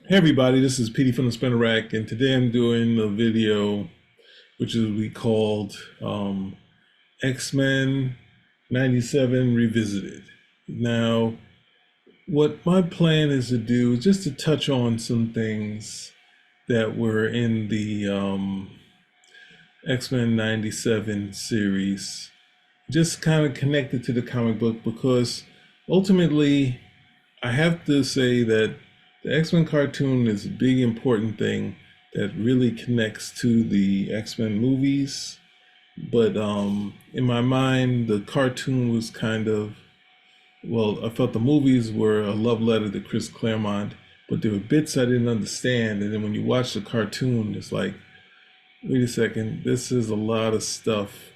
Hey everybody, this is Petey from the Spinner Rack, and today I'm doing a video which is we called X-Men 97 Revisited. Now, what my plan is to do is just to touch on some things that were in the X-Men 97 series, just kind of connected to the comic book, because ultimately I have to say that the X-Men cartoon is a big important thing that really connects to the X-Men movies. But in my mind, the cartoon was kind of, well, I felt the movies were a love letter to Chris Claremont, but there were bits I didn't understand. And then when you watch the cartoon, it's like, wait a second, this is a lot of stuff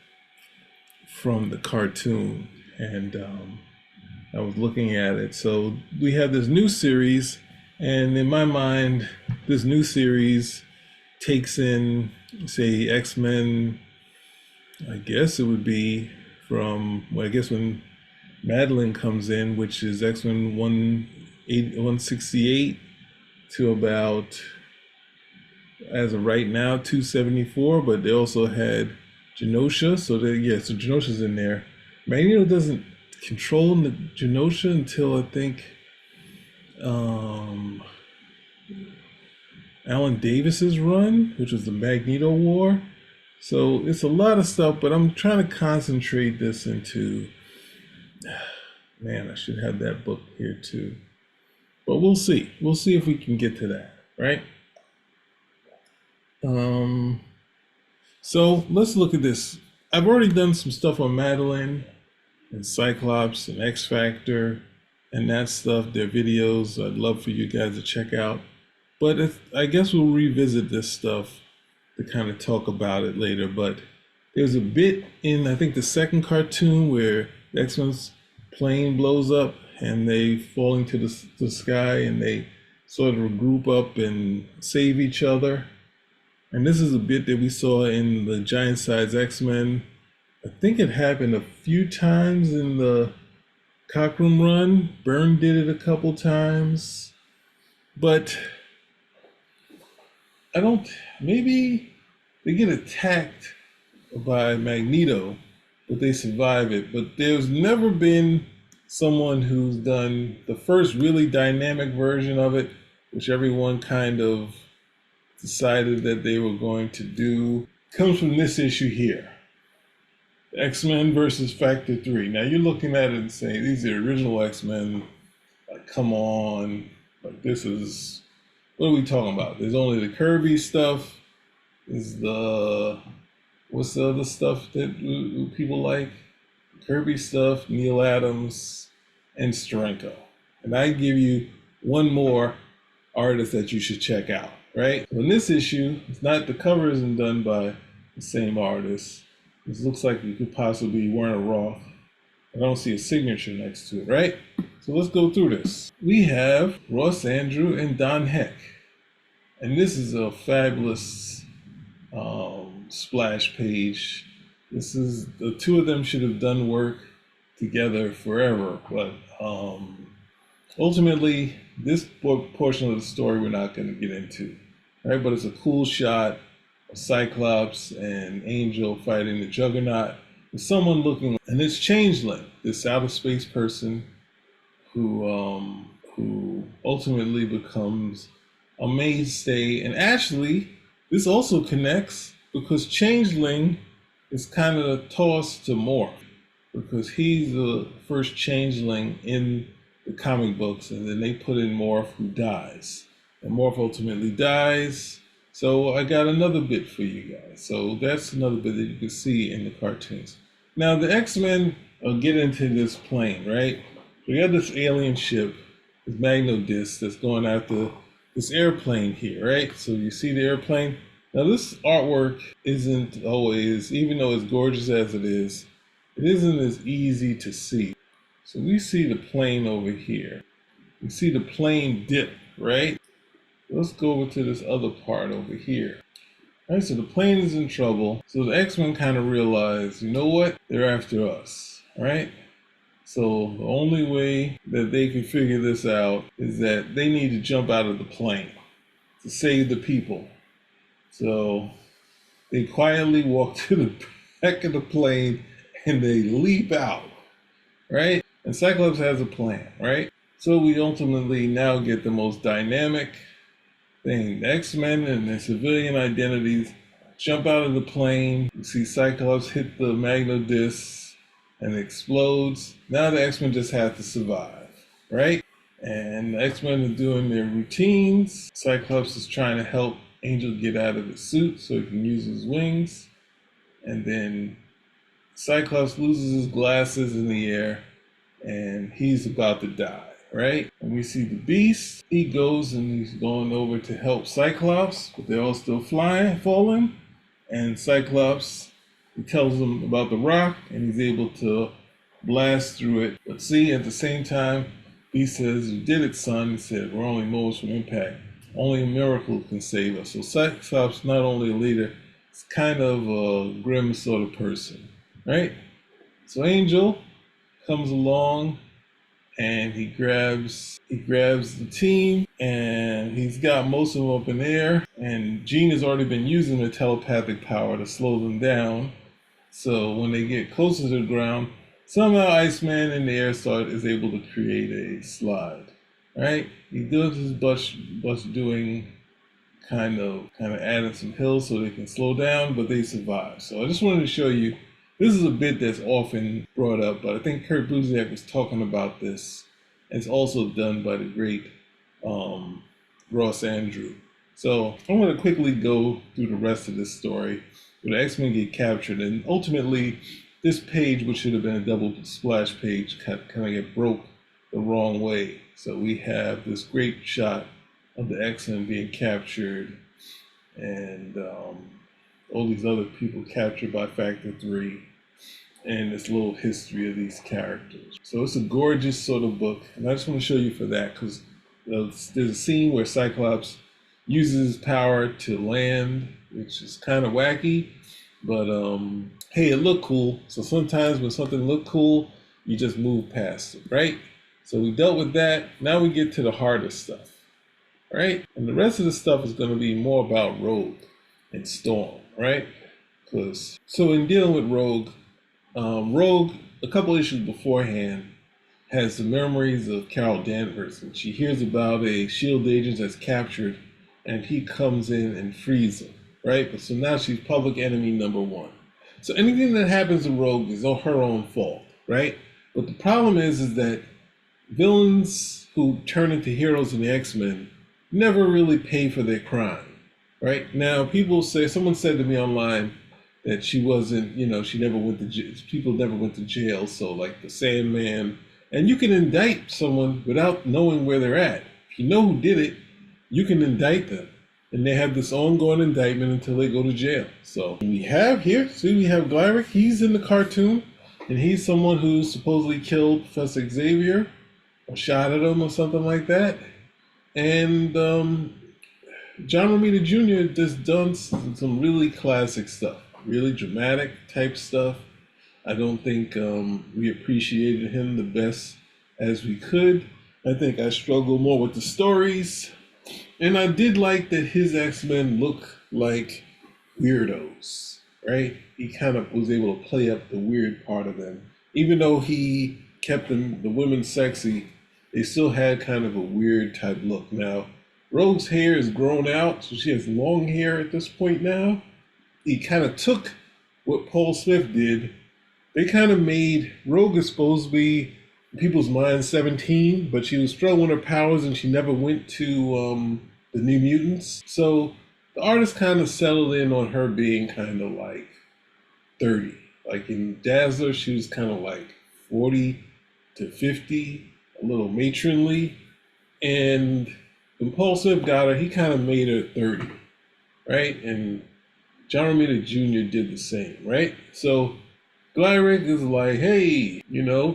from the cartoon. And I was looking at it. So we have this new series, and in my mind, this new series takes in, say, X-Men, I guess it would be from, well, I guess when Madeline comes in, which is X-Men 168 to about, as of right now, 274, but they also had Genosha, so so Genosha's in there. Magneto doesn't control the Genosha until I think Alan Davis's run, which was the Magneto War. So it's a lot of stuff, but I'm trying to concentrate this into, man, I should have that book here too. But we'll see. We'll see if we can get to that, right? So let's look at this. I've already done some stuff on Madeline and Cyclops and X Factor and that stuff. Their videos I'd love for you guys to check out. But I guess we'll revisit this stuff to kind of talk about it later. But there's a bit in, I think, the second cartoon where the X-Men's plane blows up and they fall into the sky, and they sort of group up and save each other. And this is a bit that we saw in the Giant Size X-Men. I think it happened a few times in the Cockroom run. Byrne did it a couple times. But maybe they get attacked by Magneto, but they survive it. But there's never been someone who's done the first really dynamic version of it, which everyone kind of decided that they were going to do. Comes from this issue here. X-Men versus Factor 3. Now you're looking at it and saying, these are original X-Men. Like, come on. Like, this is, what are we talking about? There's only the Kirby stuff. What's the other stuff that people like? Kirby stuff, Neil Adams, and Steranko. And I give you one more artist that you should check out, right? In this issue, it's not, the cover isn't done by the same artist. This looks like it could possibly be Werner Roth. I don't see a signature next to it, right? So let's go through this. We have Andru and Don Heck. And this is a fabulous splash page. This is, the two of them should have done work together forever, but ultimately, this portion of the story we're not going to get into, right? But it's a cool shot of Cyclops and Angel fighting the Juggernaut with someone looking, and it's Changeling, this outer space person who ultimately becomes a mainstay. And actually, this also connects because Changeling is kind of tossed to Morph, because he's the first Changeling in the comic books, and then they put in Morph, who dies, and Morph ultimately dies. So I got another bit for you guys. So that's another bit that you can see in the cartoons. Now the X-Men will get into this plane, right? We got this alien ship, this Magno disc that's going after this airplane here, right? So you see the airplane. Now this artwork isn't always, even though as gorgeous as it isn't as easy to see. So we see the plane over here. We see the plane dip, right? Let's go over to this other part over here. All right, so the plane is in trouble. So the X-Men kind of realize, you know what? They're after us, right? So the only way that they can figure this out is that they need to jump out of the plane. to save the people. So they quietly walk to the back of the plane and they leap out, right? And Cyclops has a plan, right? So we ultimately now get the most dynamic thing. The X-Men and their civilian identities jump out of the plane. You see Cyclops hit the Magneto disc and it explodes. Now the X-Men just have to survive, right? And the X-Men are doing their routines. Cyclops is trying to help Angel get out of his suit so he can use his wings. And then Cyclops loses his glasses in the air and he's about to die, right? And we see the Beast. He goes and he's going over to help Cyclops, but they're all still falling. And Cyclops, he tells them about the rock and he's able to blast through it. But see, at the same time, Beast says, "You did it, son." He said, "We're only moments from impact. Only a miracle can save us." So Cyclops, not only a leader, it's kind of a grim sort of person, right? So Angel comes along and he grabs the team and he's got most of them up in the air. And Jean has already been using her telepathic power to slow them down. So when they get closer to the ground, somehow Iceman in the air is able to create a slide, right? He does his best doing kind of adding some hills so they can slow down, but they survive. So I just wanted to show you, this is a bit that's often brought up, but I think Kurt Busiek was talking about this. It's also done by the great Ross Andru. So I'm going to quickly go through the rest of this story where the X-Men get captured, and ultimately this page, which should have been a double splash page, kind of get broke the wrong way. So we have this great shot of the X-Men being captured and all these other people captured by Factor 3 and this little history of these characters. So it's a gorgeous sort of book, and I just want to show you for that because there's a scene where Cyclops uses his power to land, which is kind of wacky, but hey, it looked cool. So sometimes when something looked cool, you just move past it, right? So we dealt with that. Now we get to the harder stuff, right? And the rest of the stuff is going to be more about Rogue and Storm, right? So in dealing with Rogue, Rogue, a couple issues beforehand, has the memories of Carol Danvers, and she hears about a SHIELD agent that's captured, and he comes in and frees her, right? But so now she's public enemy number one. So anything that happens to Rogue is her own fault, right? But the problem is that villains who turn into heroes in the X-Men never really pay for their crime, right? Now, someone said to me online that she wasn't, she never went to jail. People never went to jail. So like the Sandman, and you can indict someone without knowing where they're at. If you know who did it, you can indict them. And they have this ongoing indictment until they go to jail. So we have Glyrek. He's in the cartoon, and he's someone who supposedly killed Professor Xavier or shot at him or something like that. And John Romita Jr. just done some really classic stuff, really dramatic type stuff. I don't think we appreciated him the best as we could. I think I struggle more with the stories. And I did like that his X-Men look like weirdos, right? He kind of was able to play up the weird part of them. Even though he kept the women sexy, they still had kind of a weird type look. Now, Rogue's hair is grown out, so she has long hair at this point now. He kind of took what Paul Smith did. They kind of made Rogue is supposed to be, in people's minds, 17, but she was struggling with her powers and she never went to the New Mutants. So the artist kind of settled in on her being kind of like 30. Like in Dazzler, she was kind of like 40 to 50, a little matronly. And when Paul Smith got her, he kind of made her 30, right? And John Romita Jr. did the same, right? So Glyrek is like, hey,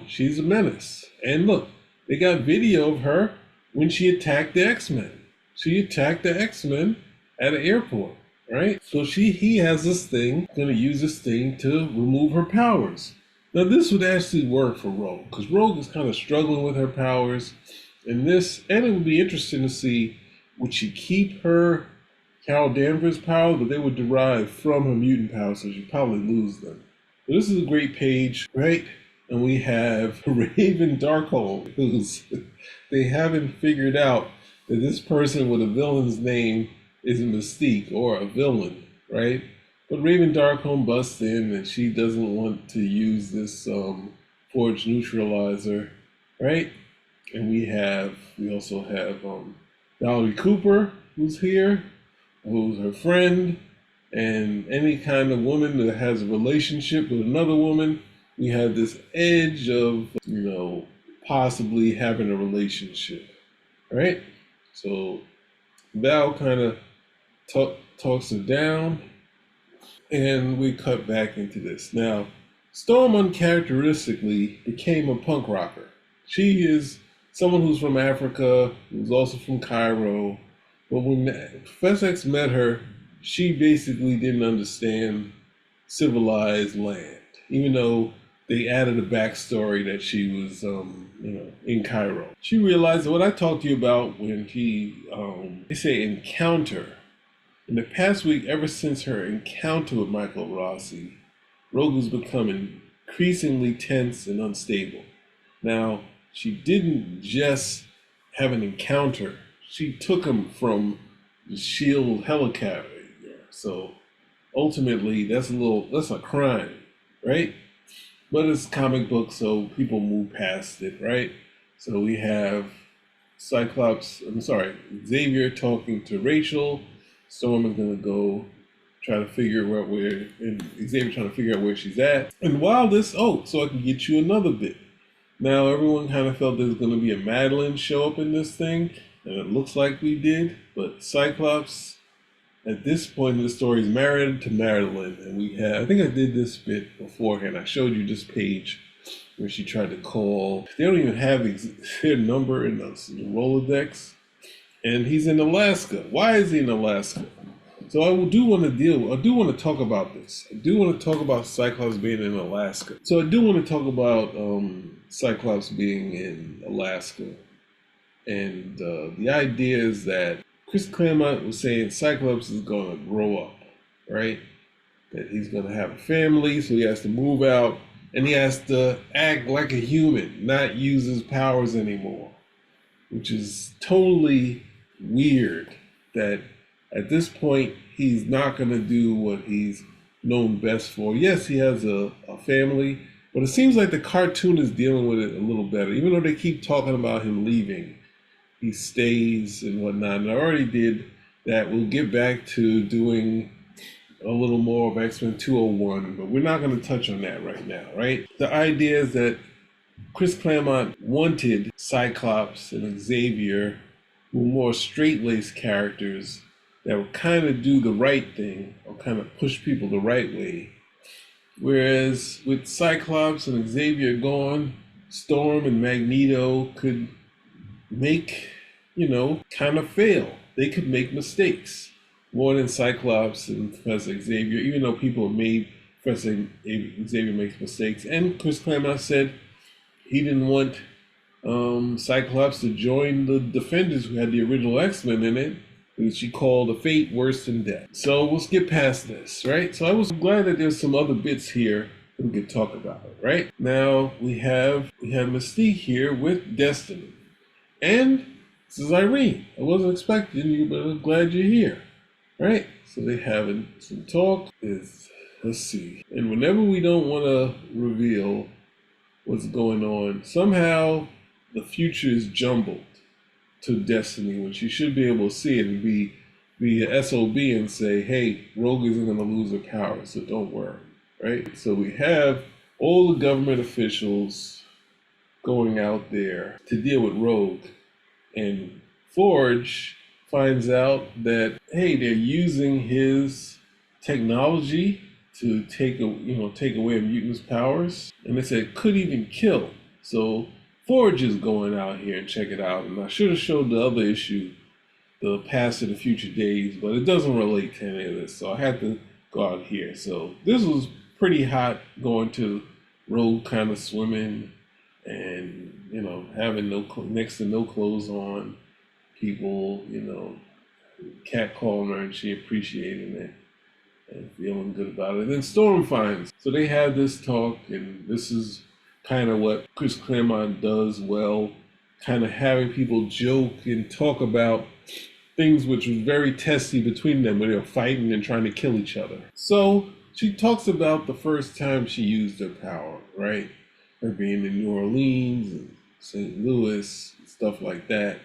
she's a menace. And look, they got video of her when she attacked the X-Men. She attacked the X-Men at an airport, right? So he has this thing, gonna use this thing to remove her powers. Now this would actually work for Rogue, because Rogue is kind of struggling with her powers. And it would be interesting to see would she keep her Carol Danvers powers, but they would derive from her mutant powers, so she'd probably lose them. So this is a great page, right? And we have Raven Darkhold, who's they haven't figured out that this person with a villain's name is a Mystique or a villain, right? But Raven Darkhold busts in, and she doesn't want to use this Forge neutralizer, right? And we also have Valerie Cooper, who's here, who's her friend, and any kind of woman that has a relationship with another woman, we have this edge of, possibly having a relationship, right? So Val kind of talks her down, and we cut back into this. Now, Storm uncharacteristically became a punk rocker. She is someone who's from Africa, who's also from Cairo, but when Professor X met her, she basically didn't understand civilized land, even though they added a backstory that she was, in Cairo. She realized that what I talked to you about when they say encounter. In the past week, ever since her encounter with Michael Rossi, Rogue has become increasingly tense and unstable. Now, she didn't just have an encounter. She took him from the SHIELD helicopter. So ultimately, that's a crime, right? But it's comic book, so people move past it, right? So we have Xavier talking to Rachel. Storm is gonna go try to figure out Xavier trying to figure out where she's at. And while so I can get you another bit. Now everyone kind of felt there's gonna be a Madeline show up in this thing, and it looks like we did, but Cyclops at this point in the story is married to Madeline, and I think I did this bit beforehand. I showed you this page where she tried to call. They don't even have their number in the Rolodex, and he's in Alaska. Why is he in Alaska? So I do want to talk about this. I do want to talk about Cyclops being in Alaska. So I do want to talk about Cyclops being in Alaska, and the idea is that Chris Claremont was saying Cyclops is going to grow up, right? That he's going to have a family, so he has to move out, and he has to act like a human, not use his powers anymore, which is totally weird that at this point he's not going to do what he's known best for. Yes, he has a family, but it seems like the cartoon is dealing with it a little better, even though they keep talking about him leaving. He stays and whatnot, and I already did that. We'll get back to doing a little more of X-Men 201, but we're not going to touch on that right now, right? The idea is that Chris Claremont wanted Cyclops and Xavier, who were more straight-laced characters that would kind of do the right thing or kind of push people the right way. Whereas with Cyclops and Xavier gone, Storm and Magneto could make, kind of fail. They could make mistakes more than Cyclops and Professor Xavier, even though people have made Professor Xavier makes mistakes. And Chris Claremont said he didn't want Cyclops to join the Defenders, who had the original X-Men in it, which she called a fate worse than death. So we'll skip past this, right? So I was glad that there's some other bits here that we could talk about, right? Now we have Mystique here with Destiny. And this is Irene. I wasn't expecting you, but I'm glad you're here. Right? So they're having some talk. Let's see. And whenever we don't want to reveal what's going on, somehow the future is jumbled to Destiny, when she should be able to see it and be a SOB and say, hey, Rogue isn't going to lose her power, so don't worry. Right? So we have all the government officials going out there to deal with Rogue, and Forge finds out that, hey, they're using his technology to take away a mutant's powers, and they said could even kill. So Forge is going out here and check it out, and I should have showed the other issue, the past and the future days, but it doesn't relate to any of this, so I had to go out here. So this was pretty hot, going to Rogue kind of swimming and having next to no clothes on, people, catcalling her, and she appreciating it and feeling good about it. Then Storm finds. So they have this talk, and this is kind of what Chris Claremont does well, kind of having people joke and talk about things which was very testy between them when they were fighting and trying to kill each other. So she talks about the first time she used her power, right? Her being in New Orleans and St. Louis, and stuff like that.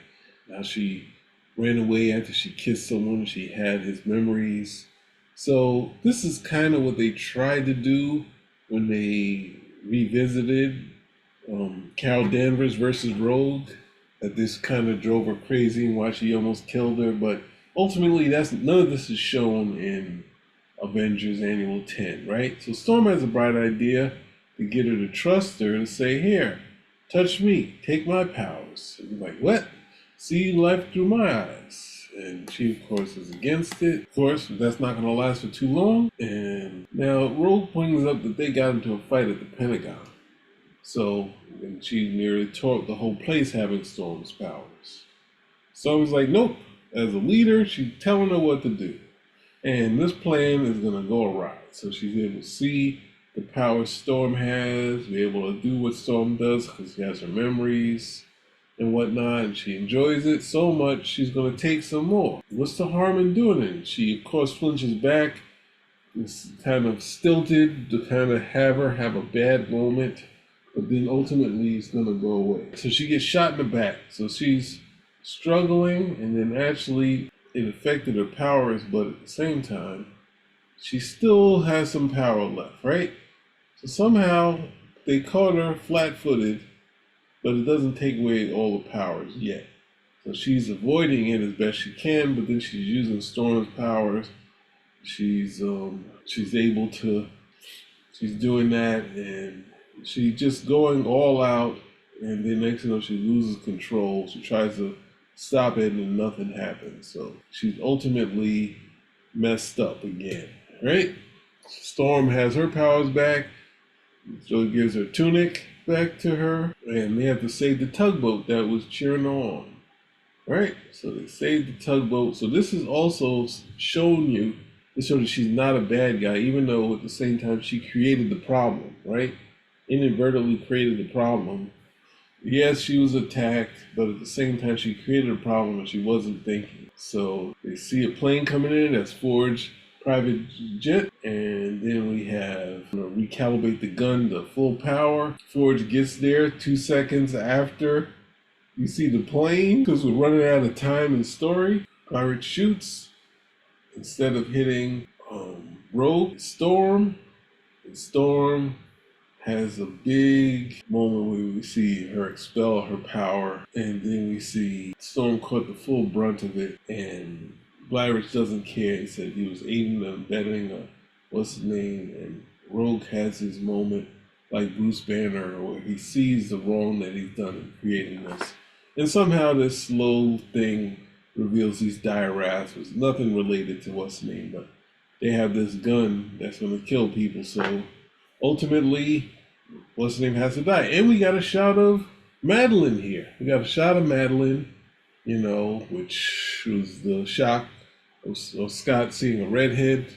Now she ran away after she kissed someone. She had his memories. So this is kind of what they tried to do when they revisited Carol Danvers versus Rogue. That this kind of drove her crazy and why she almost killed her. But ultimately, none of this is shown in Avengers Annual 10, right? So Storm has a bright idea to get her to trust her and say, here, touch me, take my powers. And you're like, what? See life through my eyes. And she, of course, is against it. Of course, that's not going to last for too long. And now Rogue brings up that they got into a fight at the Pentagon. So, and she nearly tore the whole place having Storm's powers. So I was like, nope. As a leader, she's telling her what to do. And this plan is going to go awry. So she's able to see the power Storm has, be able to do what Storm does because she has her memories and whatnot, and she enjoys it so much she's going to take some more. What's the harm in doing it? She, of course, flinches back. It's kind of stilted to kind of have her have a bad moment, but then ultimately it's going to go away. So she gets shot in the back. So she's struggling, and then actually it affected her powers, but at the same time, she still has some power left, right? So somehow they caught her flat-footed, but it doesn't take away all the powers yet. So she's avoiding it as best she can, but then she's using Storm's powers. She's able to, she's doing that, and she's just going all out, and then next thing you know, she loses control. She tries to stop it, and nothing happens. So she's ultimately messed up again, right? Storm has her powers back, so it gives her tunic back to her, and they have to save the tugboat that was cheering her on, right? So they saved the tugboat. So this is also showing you, to show that she's not a bad guy, even though at the same time she created the problem, right? Inadvertently created the problem. Yes, she was attacked, but at the same time she created a problem and she wasn't thinking. So they see a plane coming in that's Forge private jet, and then we have recalibrate the gun to full power. Forge gets there 2 seconds after you see the plane because we're running out of time in story. Pirate shoots. Instead of hitting Rogue, Storm, and Storm has a big moment where we see her expel her power, and then we see Storm caught the full brunt of it, and Blyrich doesn't care. He said he was aiding and abetting what's his name, and Rogue has his moment like Bruce Banner where he sees the wrong that he's done in creating this. And somehow this slow thing reveals these dire wraths. There's nothing related to what's his name, but they have this gun that's going to kill people. So ultimately, what's his name has to die. And we got a shot of Madeline here. We got a shot of Madeline, which was the shock of Scott seeing a redhead,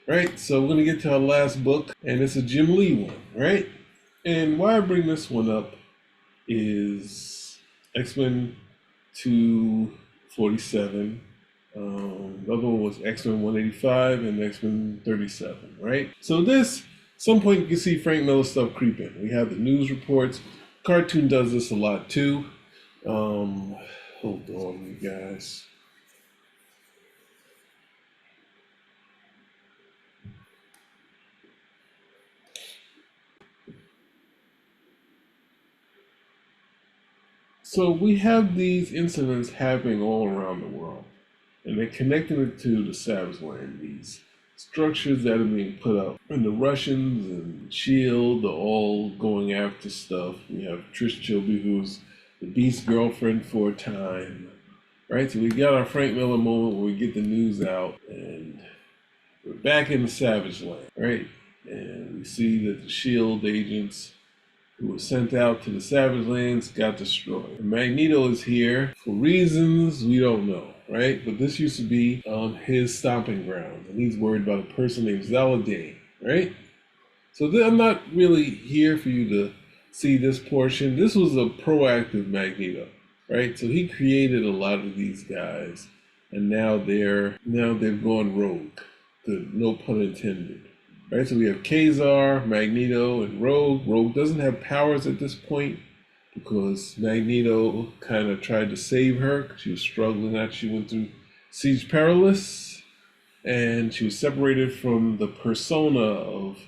right? So we're going to get to our last book, and it's a Jim Lee one, right? And why I bring this one up is X-Men 247. The other one was X-Men 185 and X-Men 37, right? So this, at some point you can see Frank Miller stuff creep in. We have the news reports. Cartoon does this a lot too. Hold on, you guys. So we have these incidents happening all around the world, and they're connecting it to the Savage Land, these structures that are being put up. And the Russians and S.H.I.E.L.D. are all going after stuff. We have Trish Chilby, who's the Beast's girlfriend for a time, right? So we got our Frank Miller moment where we get the news out, and we're back in the Savage Land, right? And we see that the S.H.I.E.L.D. agents who was sent out to the Savage Lands, got destroyed. And Magneto is here for reasons we don't know, right? But this used to be his stomping ground, and he's worried about a person named Zaladane, right? So I'm not really here for you to see this portion. This was a proactive Magneto, right? So he created a lot of these guys, and now they've gone rogue. No pun intended. Right, so we have Kazar, Magneto, and Rogue. Rogue doesn't have powers at this point because Magneto kind of tried to save her because she was struggling after she went through Siege Perilous, and she was separated from the persona of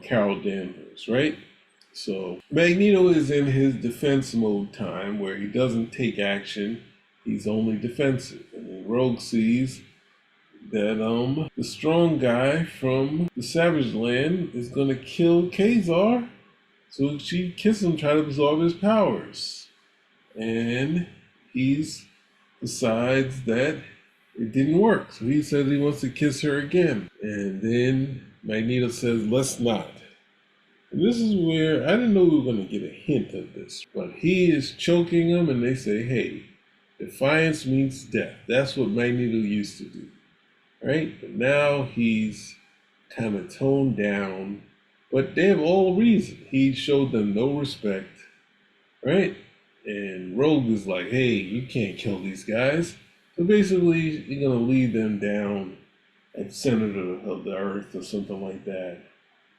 Carol Danvers, right? So Magneto is in his defense mode time where he doesn't take action, he's only defensive. And then Rogue sees that the strong guy from the Savage Land is gonna kill Kazar. So she kisses him, try to absorb his powers. And he decides that it didn't work. So he says he wants to kiss her again. And then Magneto says, let's not. And this is where I didn't know we were gonna get a hint of this. But he is choking him and they say, hey, defiance means death. That's what Magneto used to do. Right? But now he's kind of toned down, but they have all reason. He showed them no respect, right? And Rogue is like, hey, you can't kill these guys. So basically, you're going to lead them down at the center of the earth or something like that.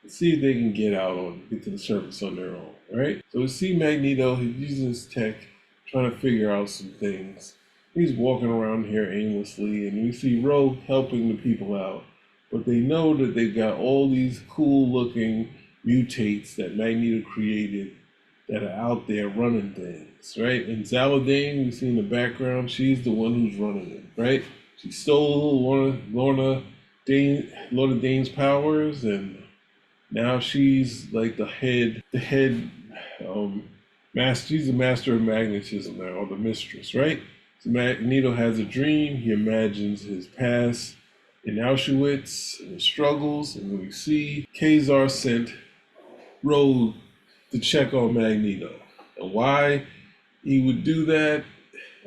And see if they can get to the surface on their own, right? So we see Magneto, he's using his tech, trying to figure out some things. He's walking around here aimlessly, and we see Rogue helping the people out. But they know that they've got all these cool-looking mutates that Magneto created that are out there running things, right? And Zaladane, we see in the background, she's the one who's running it, right? She stole Lorna Dane's powers, and now she's like the head master. She's the master of magnetism now, or the mistress, right? Magneto has a dream. He imagines his past in Auschwitz and the struggles, and we see Kazar sent Rogue to check on Magneto. And why he would do that,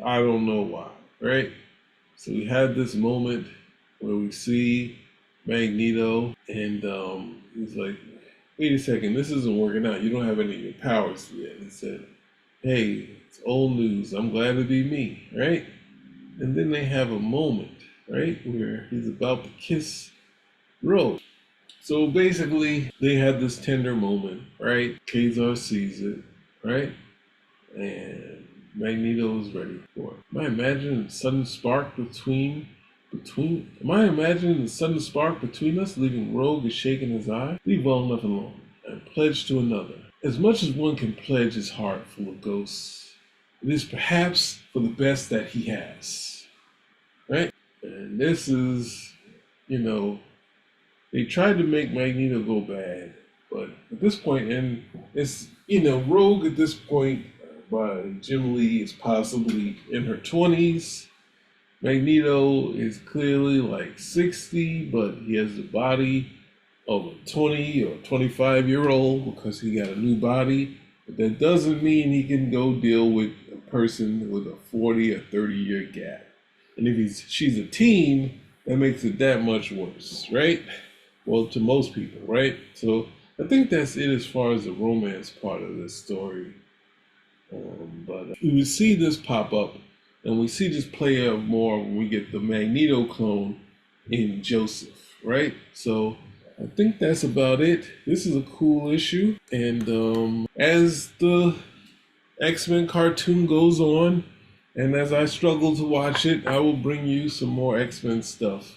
I don't know why, right? So we had this moment where we see Magneto, and he's like, wait a second, this isn't working out. You don't have any of your powers yet. He said, hey, it's old news. I'm glad to be me, right? And then they have a moment, right, where he's about to kiss Rogue. So basically, they had this tender moment, right? Kazar sees it, right? And Magneto is ready for it. Am I imagining a sudden spark between us, leaving Rogue is shaking his eye? Leave well enough alone, and pledge to another. As much as one can pledge his heart full of ghosts, it is perhaps for the best that he has. Right? And this is, they tried to make Magneto go bad, but at this point, and it's, Rogue at this point by Jim Lee is possibly in her 20s. Magneto is clearly like 60, but he has the body of a 20 or 25-year-old because he got a new body. But that doesn't mean he can go deal with a person with a 40 or 30-year gap. And if she's a teen, that makes it that much worse, right? Well, to most people, right? So I think that's it as far as the romance part of this story. But we see this pop up, and we see this play out more when we get the Magneto clone in Joseph, right? So I think that's about it. This is a cool issue, and as the X-Men cartoon goes on, and as I struggle to watch it, I will bring you some more X-Men stuff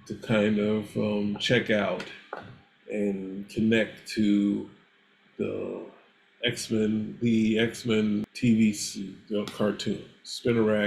to kind of check out and connect to the X-Men TV cartoon, Spinnerack